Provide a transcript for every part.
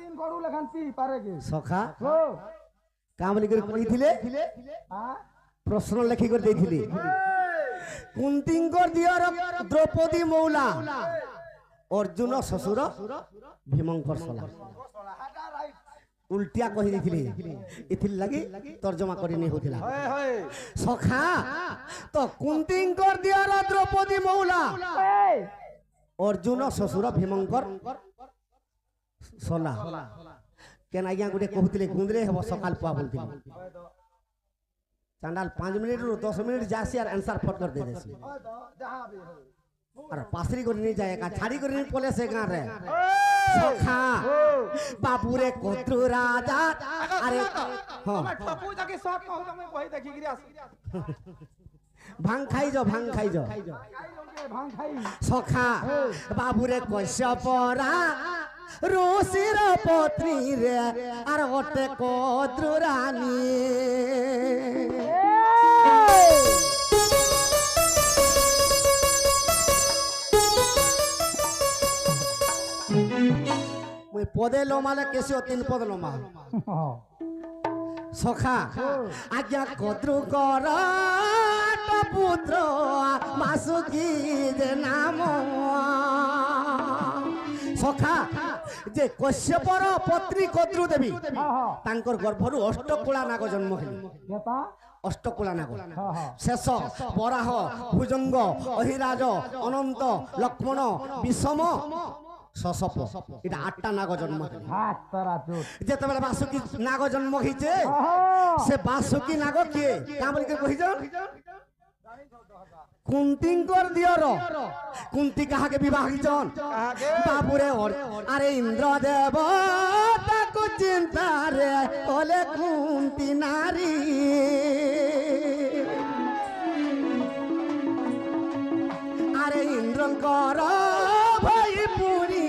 तीन गड़ू लेखन पी पारे के सखा हो काम लिखि कहिथिले हां प्रश्न लिखि कर देथिले कुंतींकर दियर द्रौपदी मौला अर्जुन ससुर भीमंकर सला उल्टिया कहि देथिले इथिल लगी तर्जमा करिनी होथिला सखा तो कुंतींकर दियर द्रौपदी मौला अर्जुन ससुर भीमंकर सला केन आज्ञा गुटे कहूतिले गुंदरे हेबो सकाल पुआ बोलथिले चांडाल 5 मिनिट रु 10 मिनिट जासी और आंसर फट कर दे देसी अरे पासरी कर नहीं जाएगा छाड़ी कर नहीं पोले से गां रे सखा बाबू रे कोत्रु राजा अरे हां टपू जाके शॉट कहू त मैं वही देखि गिरी आस भांग खाई जो भांग खाई जो भांग खाई सखा बाबू रे कश्यपरा रोसिर पत्नी रे आर ओटे कोत्रु रानी मुई पदे लोमाले केसियो 3 पद लोमा सखा आज्ञा कोत्रु कर पुत्र मासुकी जे नाम सखा जे कश्यपर पत्नी कोत्रु देवी तांकर गर्भरु अष्टकुला नाग जन्म हेले अष्टकुला नाग शेष बराह भुजंग अहिराज अनंत लक्ष्मण विषम ससप इटा 8टा नाग जन्म जेतेबेले बासुकी नाग जन्म हिचे से बासुकी नाग किए का बोल के कहिजन कुंतींकर दियर कुंती कहा के विवाह हिजन बाबूरे अरे इंद्र देव ताको चिंता रे ओले कुंती नारी अरे इंद्रंकर भाई पुरी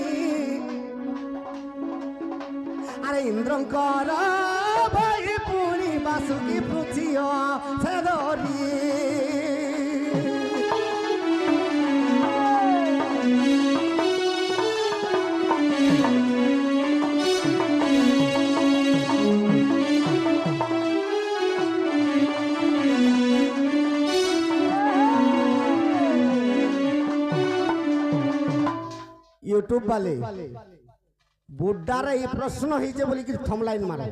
अरे इंद्रंकर भाई पुरी बासुकी पृथियो फेदरी यूट्यूब वाले बुड्डार ये प्रश्न हिजे बोली कि थमलाइन मारे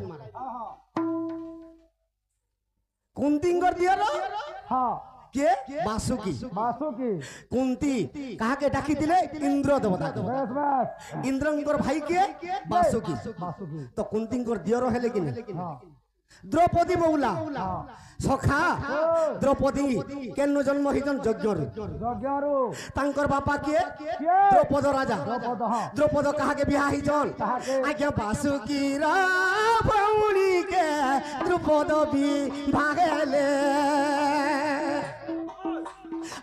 कुंतींकर दियर हां के बासुकी कुंती कहा के डाकी दिले इंद्र देवता के बस बस इंद्रंकर भाई के बासुकी तो कुंतींकर दियर हेले कि नहीं द्रौपदी मौला सखा द्रौपदी केन जन्म हिजन यज्ञरु तांकर बापा के द्रौपद राजा द्रौपद कहा के बियाह हिजन आज्ञा बासुकी रा भौणी के द्रौपद भी भागेले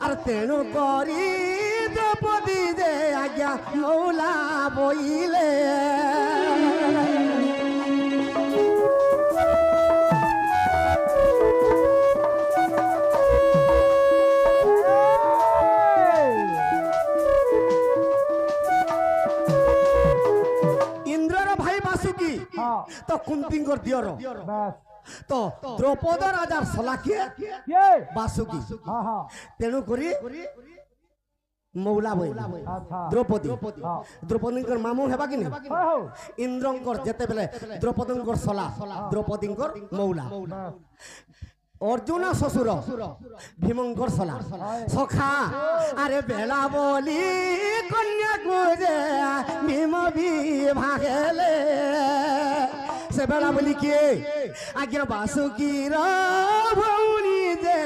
और तेणु करी द्रौपदी दे आज्ञा मौला बोइले तो कुंतींकर दियर तो द्रौपद राजार सला किए बासुकी तेणु करी मौला बोल द्रौपदी द्रौपदींकर मामू हेबा कि नहीं इंद्रंकर जेते बेले द्रौपदींकर सला द्रौपदींकर मौला अर्जुन ससुर भीमंकर सला सखा अरे बेला बोली कन्या को जे भीम भी भागेले से बेला बोली के आज्ञा बासुकी रा भौणी दे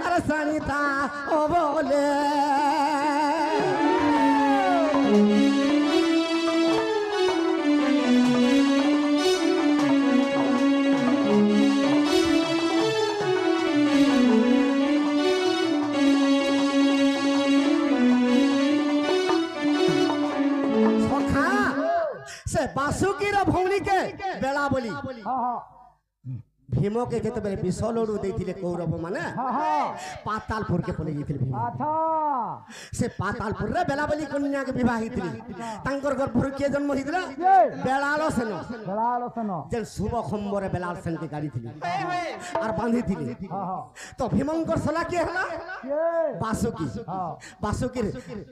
अरे सनिता ओ बोले बासुकी रा भौणी के बेला बोली ভীমকে যেতবে বিষ লড়ু দিয়ে কৌরব মানে হ্যাঁ হ্যাঁ পাতালপুরকে পলে গিয়ে ভীম আচ্ছা সে পাতালপুরে বেলাবলি কন্যাকে বিবাহ হয়েছিল তাঙ্কর গর্ভর কে জন্ম হয়েছিল বেলাল সেন বেলা আলোচনা যে শুভ খম্বরে বেলাল সেনকে গাড়িছিল আর বাঁধিছিল হ্যাঁ হ্যাঁ তো ভীমঙ্কর সলা কে হলা কে বাসুকি হ্যাঁ বাসুকির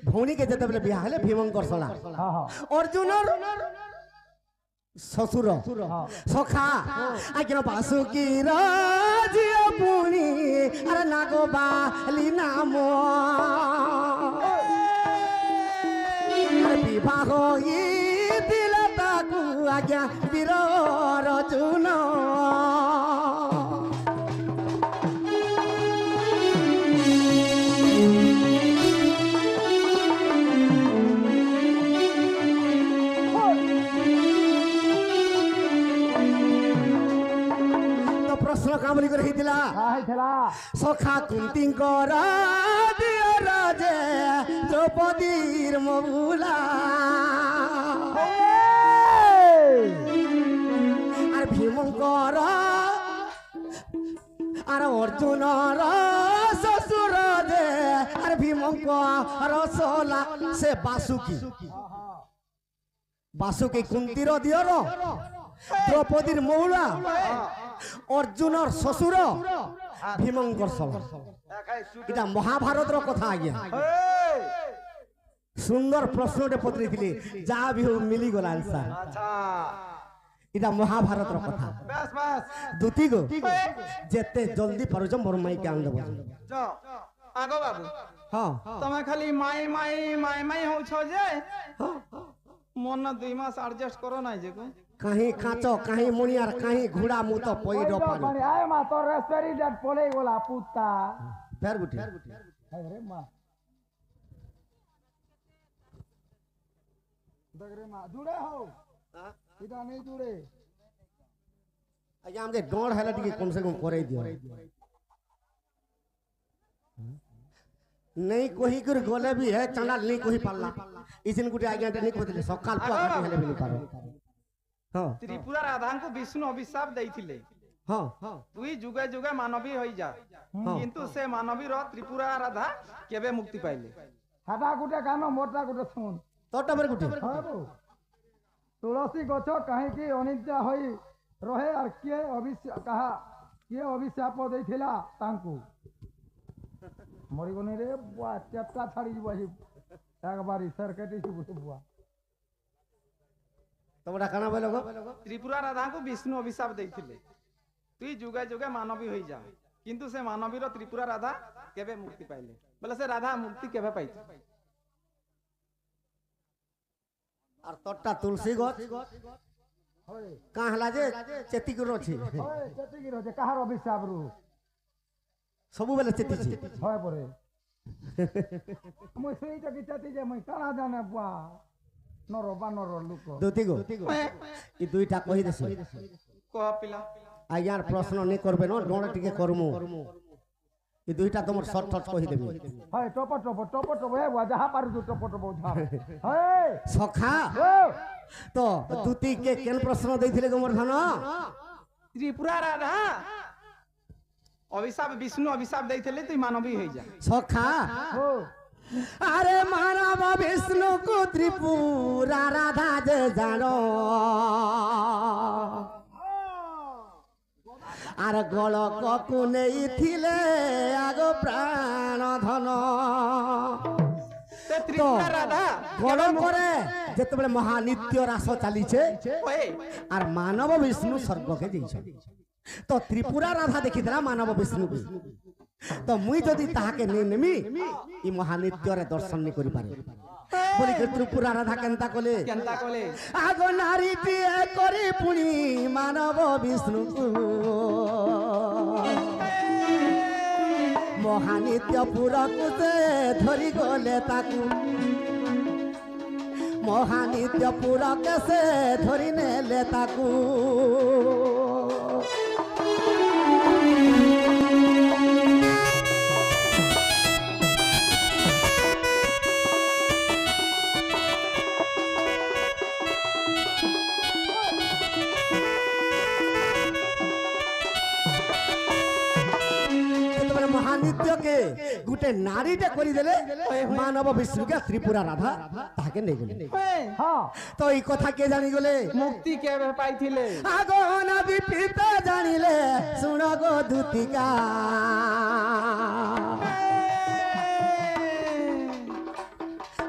ভৌণীকে যেতবে বিবাহ হলে ভীমঙ্কর সলা হ্যাঁ হ্যাঁ অর্জুনর শ্বশুর সখা আজ্ঞা বাসুকির জিও পুনি আর নাগো বালি নাম বিবাহ দিল তাকু আজ্ঞা বীর অর্জুন প্রশ্ন কামলি করে হইতিলা ହେଇଥିଲା সখা কুন্তিঙ্কর দিও রাজে দ্রৌপদীর মহুলা আর ভীমঙ্কর আর অর্জুনর শ্বশুর দে আর ভীমঙ্কর সলা সে বাসুকি বাসুকি কুন্তির দিওর দ্রৌপদীর মহুলা অর্জুনর শ্বশুর ভীমঙ্কর সলা এটা মহাভারতর কথা আজ্ঞা সুন্দর প্রশ্নটে পত্রিলে যা বি হোক মিলিগলা আনসার এটা মহাভারতর কথা বাস বাস দুতি গো যেতে জলদি পারুছ মোর মাইকে আন দেব যাও আগো বাবু হ্যাঁ তুমি খালি মাই মাই মাই মাই হউছ যে মন না 2 মাস অ্যাডজাস্ট করো নাই যে কাহি কাঁচ কাহি মনিয়ার কাহি ঘোড়া মুত পইড পানি আয় মা তোর রেসপেরি ডেট পলে গোলা পুত্তা ফের গুটি রে মা দেখরে মা জুড়ে হও এটা নেই জুড়ে আজ্ঞা আমাকে ডর হেলা টিকে কম সে কম করে দিও नहीं कोही कर गले भी है चंदा नहीं कोही पाला इसिन गुटे आज्ञा नहीं कहते सकाल को आके हेले भी नहीं पारो हां ত্রিপুরা রাধাଙ୍କୁ বিষ্ণু অভিশাপ দেইଥିଲେ हां তুই যুগে যুগে মানবী হই যা কিন্তু সে মানবীর ত্রিপুরা রাধা কেবে মুক্তি পাইলে হাটা গুটে কানো মোটা গুটে শুন তোটা बर गुटे তুলসী গছ কাহিকি অনিদ্রা হই রহে আর কে অভিশাপ দেইଥିଲା তাଙ୍କୁ মরিগনি রে বুয়া চেপটা ছাড়ি দিব একবারই সার্কেটি বুয়া তোমরা কানা বলো গো ত্রিপুরা রাধাଙ୍କୁ বিষ্ণু অভিশাপ দেইଥିଲେ তুই যুগে যুগে মানবী হই যা কিন্তু সে মানবীর ত্রিপুরা রাধা কেবে মুক্তি পাইলে বলে সে রাধা মুক্তি কেবে পাইছে আর তোটা তুলসী গছ কাহলা যে চেতিগুর আছে চেতিগির আছে কাহার অভিশাপ রু সবু বেলে চেতিছি হয় পরে মই সেইটা কি চেতি যে মই কানা জানে বুয়া নর বানর লোক দুতি গো ই দুইটা কহি দেছি কহ পিলা আজ্ঞার প্রশ্ন নেই করবে না ডোড় টিকে করমু ই দুইটা তোমার শর্ট শর্ট কহি দেবি হয় টপ টপ টপ টপ হে বুয়া যাহা পারু টপ টপ ঝা হয় সখা তো দুতি কে কেন প্রশ্ন দেইছিলে গোমর ধন ত্রিপুরা রাধা অভিশাপ বিষ্ণু অভিশাপ দেইଥିଲେ তুই মানবী হই যা সখা আরে মানব বিষ্ণু কো ত্রিপুরা রাধা যে জানো আর গলকু নেইছিলে আগ প্রাণ ধন ত্রিপুরা রাধা গরম করে যেতবে মহানিত্য রাস চালিছে আর মানব বিষ্ণু স্বর্গকে যাইছে তো ত্রিপুরা রাধা দেখিদেলা মানব বিষ্ণু তো মুই যদি তাহাকে নেই নেমি ই মহানিত্যরে দর্শন নি করি পারে বলি ত্রিপুরা রাধা কেনতা কলে আগ নারীটিয়ে করি পুনি মানব বিষ্ণু মহানিত্য পুরকু সে ধরি গলে তাকু মহানিত্য পুরকে সে ধরি নেলে তাকু মহানিত্যকে গোটে নারীটে করিদেলে মানব বিষ্ণুকে ত্রিপুরা রাধা তাকে নেই গলে তো এই কথা কে জানি গলে মুক্তি কেবে পাইছিলে আগ অনাদি পিতা জানিলে শুণ গো দূতিকা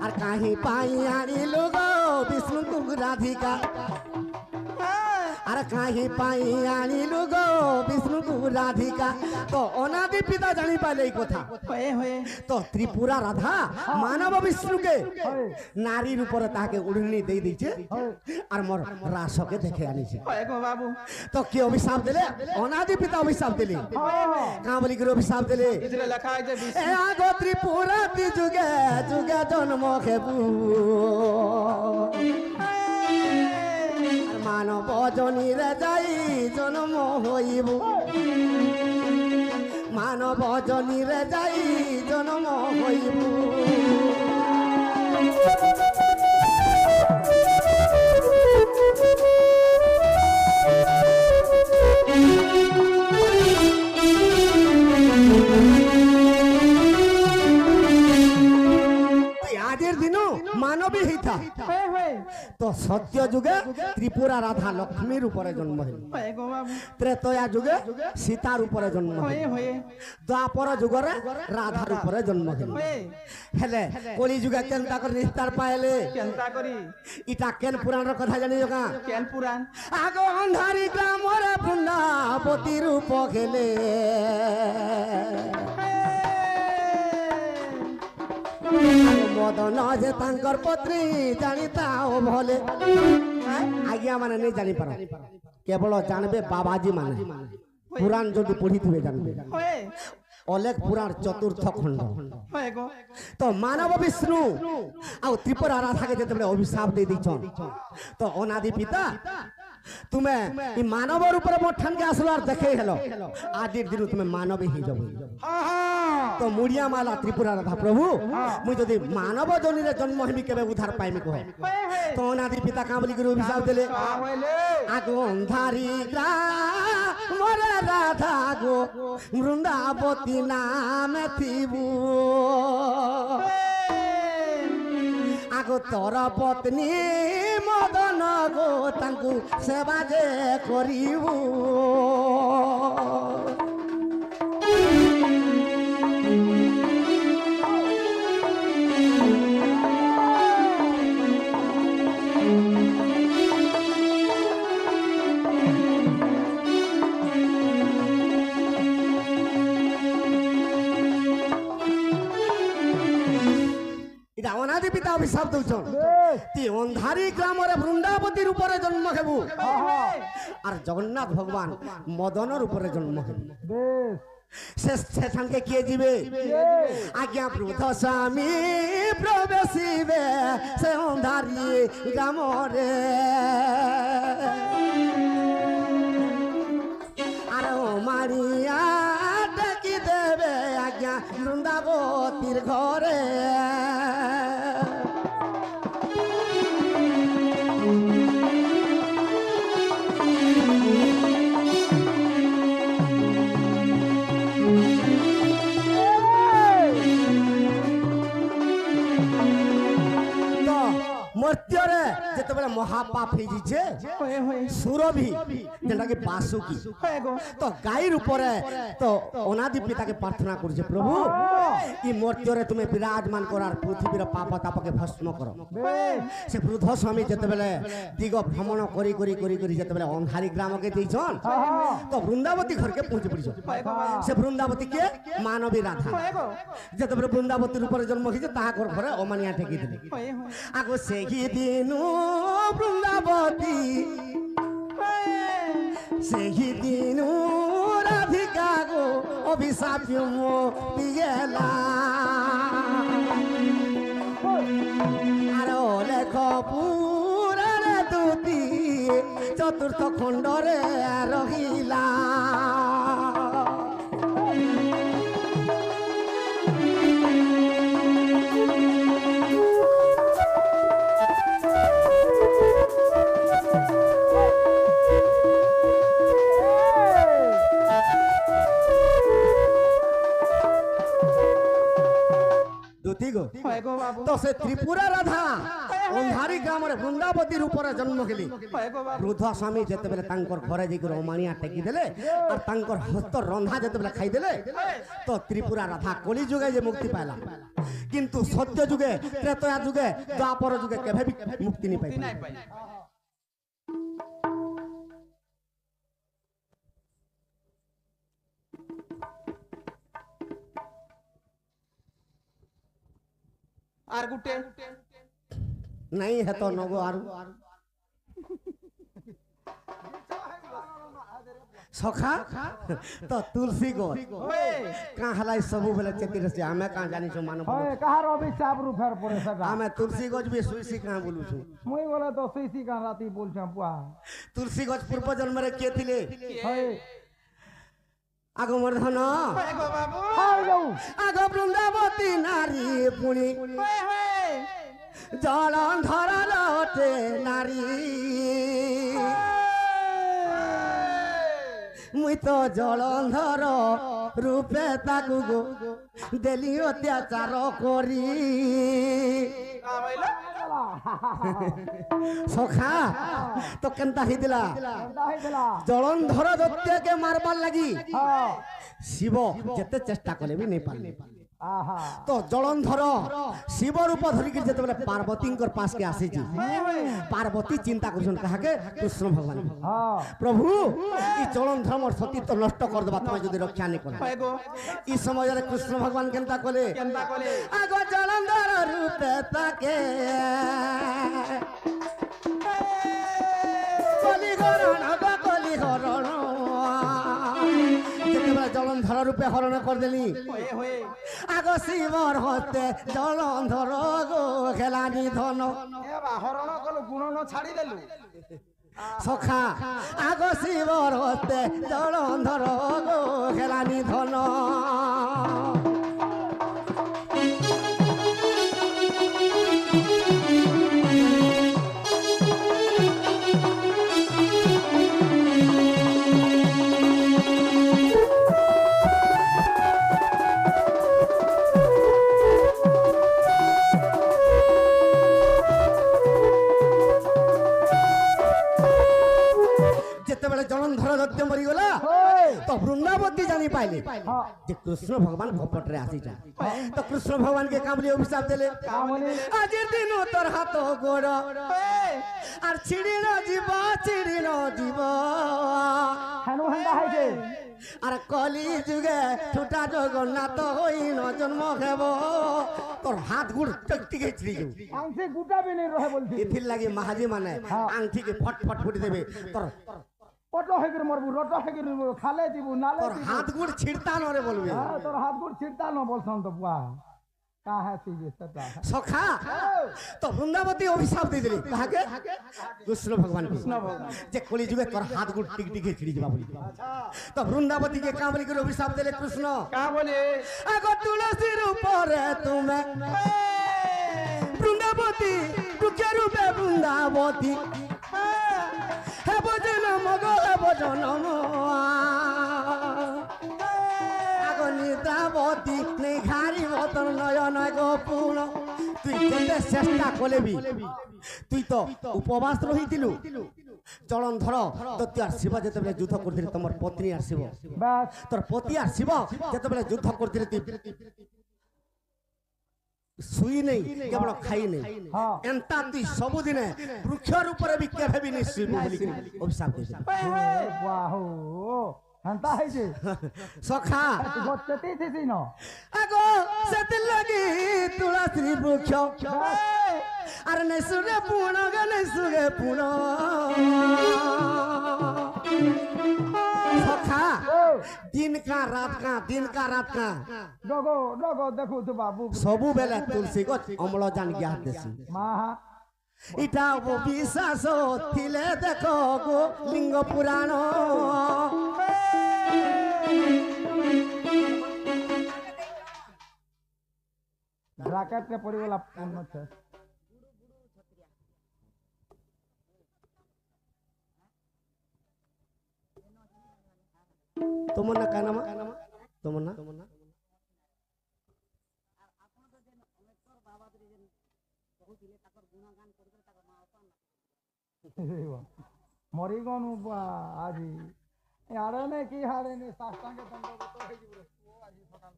আর কাহি পাই আনিলু গো বিষ্ণু রাধিকা আর কাহি পাই আনিলু গো বিষ্ণু রাধিকা তো অনাদি পিতা জানি পাইলে এই কথা তো ত্রিপুরা রাধা মানব বিষ্ণুকে নারীর উপরে তাকে উড়নি দিয়ে দিয়েছে আর মোর রাসকে দেখে আনিছে বাবু তো কি অভিশাপ দিলে অনাদি পিতা অভিশাপ দিলে কাঁ বলি করে অভিশাপ দিলে লেখা আছে এ আগো ত্রিপুরা যুগে যুগে জন্ম খেবু মানব জনিরে যাই জন্ম হইব মানব জনিরে যাই জন্ম হইব আজের দিনও মানবী হইতা তো সত্য যুগে ত্রিপুরা রাধা লক্ষ্মীর উপরে জন্ম হইল ত্রেতয়া যুগে সীতার উপরে জন্ম হইল দ্বাপর যুগরে রাধার উপরে জন্ম হইল হেলে কলি যুগে কেনতা করে নিস্তার পাইলে কেনতা করি ইটা কেন পুরাণের কথা জানি যোগা কেন পুরাণ আগ অন্ধারি গ্রামরে বৃন্দাবতী রূপ খেলে মদন যে তাঙ্কর পত্নী জানিতাও ভলে আজ্ঞা মানে নেই জানি পার কেবল জানবে বাবাজি মানে পুরাণ যদি পড়িথিবে জানবে অলেখ পুরাণ চতুর্থ খণ্ড তো মানব বিষ্ণু আর ত্রিপুরা রাধাকে যেতে অভিশাপ দিয়ে দিচ্ছন তো অনাদি পিতা তুমি এই মানবর উপরে মোঠানকে আসলো আর দেখে হেলো আজির দিন তুমি মানবে হয়ে যাবো তো মুড়িয়া মালা ত্রিপুরা রাধা প্রভু মুই যদি মানব জনিরে জন্ম হইমি কেবে উদ্ধার পাইমি কহ তো অনাদি পিতা কাঁ বলি করে অভিশাপ দিলে আগুন ধারি মরে রাধা গো বৃন্দাবতী নামে থিবু আগো তোর পত্নী মদন গো তাঙ্কু সেবা যে করিবু অনাদি পিতা অভিশাপ দৌছন তুই অন্ধারি গ্রামরে বৃন্দাবতীর উপরে জন্ম হেবু আর জগন্নাথ ভগবান মদনের উপরে জন্ম হেবু সেখানকে কে যাবে আজ্ঞা প্রভুত স্বামী প্রবেশিবে সে অন্ধারি গ্রামরে আর মারিয়া ডাকি দেবে আজ্ঞা বৃন্দাবতীর ঘরে মর্ত্যরে যেতবেলে মহাপাপ হয়ে যাচ্ছে সুরভি যেটাকে বাসুকি তো গাইর উপরে তো অনাদি পিতাকে প্রার্থনা করছে প্রভু এই মর্ত্যরে তুমি বিরাজমান করার পৃথিবীর পাপ তাপকে ভস্ম করো সে বৃদ্ধ স্বামী যেতবেলে দিগ ভ্রমণ করি করি করি করি যেতবেলে অন্ধারি গ্রামকে দিয়েছন তো বৃন্দাবতী ঘরকে পৌঁছে পড়িছ সে বৃন্দাবতী কে মানবী রাধা যেতবেলে বৃন্দাবতীর উপরে জন্ম হয়েছে তাহার ঘরে অমানিয়া ঠেকি দিলে আগো সেই দিনু বৃন্দাবতী সেই দিনু রাধিকা গো অভিশাপ দিয়েলা আর লেখ পুরাণে দুটি চতুর্থ খণ্ডরে রহিলা তো সে ত্রিপুরা রাধা অন্ধারি গ্রামের বৃন্দাবতী রূপরে জন্ম গেলি বৃদ্ধ স্বামী যেতেবেলে তাঙ্কর ঘরে যাই অমানিয়া টেকি দেলে আর তাঙ্কর হস্ত রন্ধা যেতেবেলে খাই দেলে তো ত্রিপুরা রাধা কলি যুগে যে মুক্তি পাইলা কিন্তু সত্য যুগে ত্রেতয়া যুগে দ্বাপর যুগে কেবে भी মুক্তি নি পাই আর গুটে नहीं है तो नगो आरु सखा तो तुलसी गो कहाँ हलाई सबू बेले चेती रसी हमें कहाँ जानी छो मानो होय कहाँ रवि चाप रु फेर पड़े सदा हमें तुलसी गज भी सुईसी कहाँ बोलू छो मुई बोले तो सुईसी कहाँ राती बोल छ पुआ तुलसी गज पूर्व जन्म रे के थिले होय आगो मर्धन एगो बाबू हाय जाऊ आगो वृंदावती नारी पुणी जलंधर लटे नारी मुई तो जलंधर रूपे ताकू गो देली अत्याचार करी सखा तो केनता ही दिला दाही दिला जलंधर दत्ते के मारबार लगी हां शिव जेते चेष्टा कले भी नहीं पाले आहा तो जलंधर शिव रूप धरिक जेते पार्वती पास के आसी पार्वती चिंता कर कहा के कृष्ण भगवान हां प्रभु ई जलंधर मोर सतीत्व नष्ट कर देबा तुम जदि रक्षा नहीं कर एगो ई समय रे कृष्ण भगवान केनता कले आगो जलंधर रूप ताके कली हरण कली हरण जेते जलंधर रूपे हरण कर देली होए आगो शिवर हस्ते जलंधर गो खेलानी धन ए बा हरण कलु गुण न छाड़ी देलु सखा आगो शिवर हस्ते जलंधर गो खेलानी धन जलंधर दत्त मरीगला तो वृंदावती जानी पाइले जे कृष्ण भगवान कपट रे आसी जा तो कृष्ण भगवान के कामली अभिशाप देले आज दिन तोर हाथ गोड़ आर छिड़ी न जीव हनु हंदा है जे आर कली जुगे छुटा जगन्नाथ होई न जन्म हेबो तोर हाथ गुड़ टकटी के छिड़ी जो आंसे गुटा भी नहीं रहे बोलती इथिल लागी महाजी माने आंठी के फट फट फुट देबे तोर पटो हेगिर मरबू रटो हेगिर खाले जीबू नाले तोर हाथ गुड़ छिड़ता न रे बोलबे हां तोर हाथ गुड़ छिड़ता न बोलसन तो बुआ का है सीजे सता सखा तो वृंदावती अभिशाप दे देली कहा के कृष्ण भगवान जे कली जुगे तोर हाथ गुड़ टिक टिक छिड़ी जबा बोली तो वृंदावती के कामली के अभिशाप देले कृष्ण का बोले आगो तुलसी रूप रे तुमे वृंदावती तुके रूपे वृंदावती हे भजन मगो हे भजन आगो निद्रावती नहीं घारी बतन नयन गो पूर्ण तुई केते चेष्टा कले भी तुई तो उपवास रहितिलु जलंधर दत्यार शिव जेतेबेले युद्ध करथिले तमर पत्नी आर शिव बस तोर पति आर शिव जेतेबेले युद्ध करथिले सुई नहीं केवल खाई नहीं हां एंता ती सब दिन वृक्ष ऊपर भी केभे भी नहीं सुई बोली अभिशाप दे वाह हंता है जे सखा तू गोचती थी सी न आगो सेतिल लगी तुलसी वृक्ष अरे नहीं सुगे पूर्ण गे नहीं सुगे पूर्ण सखा दिन का रात का डगो देखो तो बाबू सबु बेले तुलसी को अम्लजान ज्ञान देसी माहा इटा वो विश्वास थिले देखो गो लिंग पुराण ब्रैकेट के पड़ी वाला पूर्ण छे तुमना का नाम तुमना মরি গনু বুয়া আজি আরে নে কি হারে নে সাষ্টাঙ্গে দণ্ডবত হয়ে যাবে রে ও আজি সকাল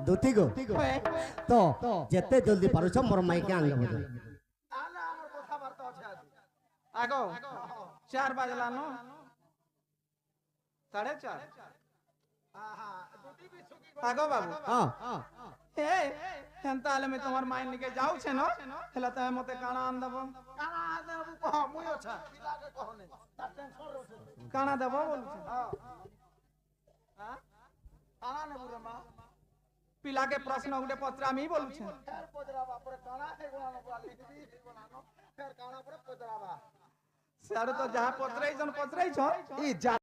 দুতি গো তো যেতে জলদি পারুছ মোর মাইকে আনলে বলে আলে আমার কথাবার্তা আছে আজি আগো 4 বাজলা নো 4:30 আহা দুটি বিছুকি আগো বাবু হ্যাঁ এ হেন্তা হলে আমি তোমার মাইন নিকে যাউছে ন হেলা তুমি মতে কাଣା আন দেব কানা দেবু কহ মুই অছা পিলাকে কহনে তার টেনশন রছে কাଣା দেব বলছে হ্যাঁ হ্যাঁ কানা নেবু রে মা পিলাকে প্রশ্ন গুটে পচরামি বলছে ফের পজরাবা পরে কানা হে গুলানো পুরা লিখবি গুলানো ফের কানা পরে পজরাবা স্যার তো যাহা পচরাইছন ই যা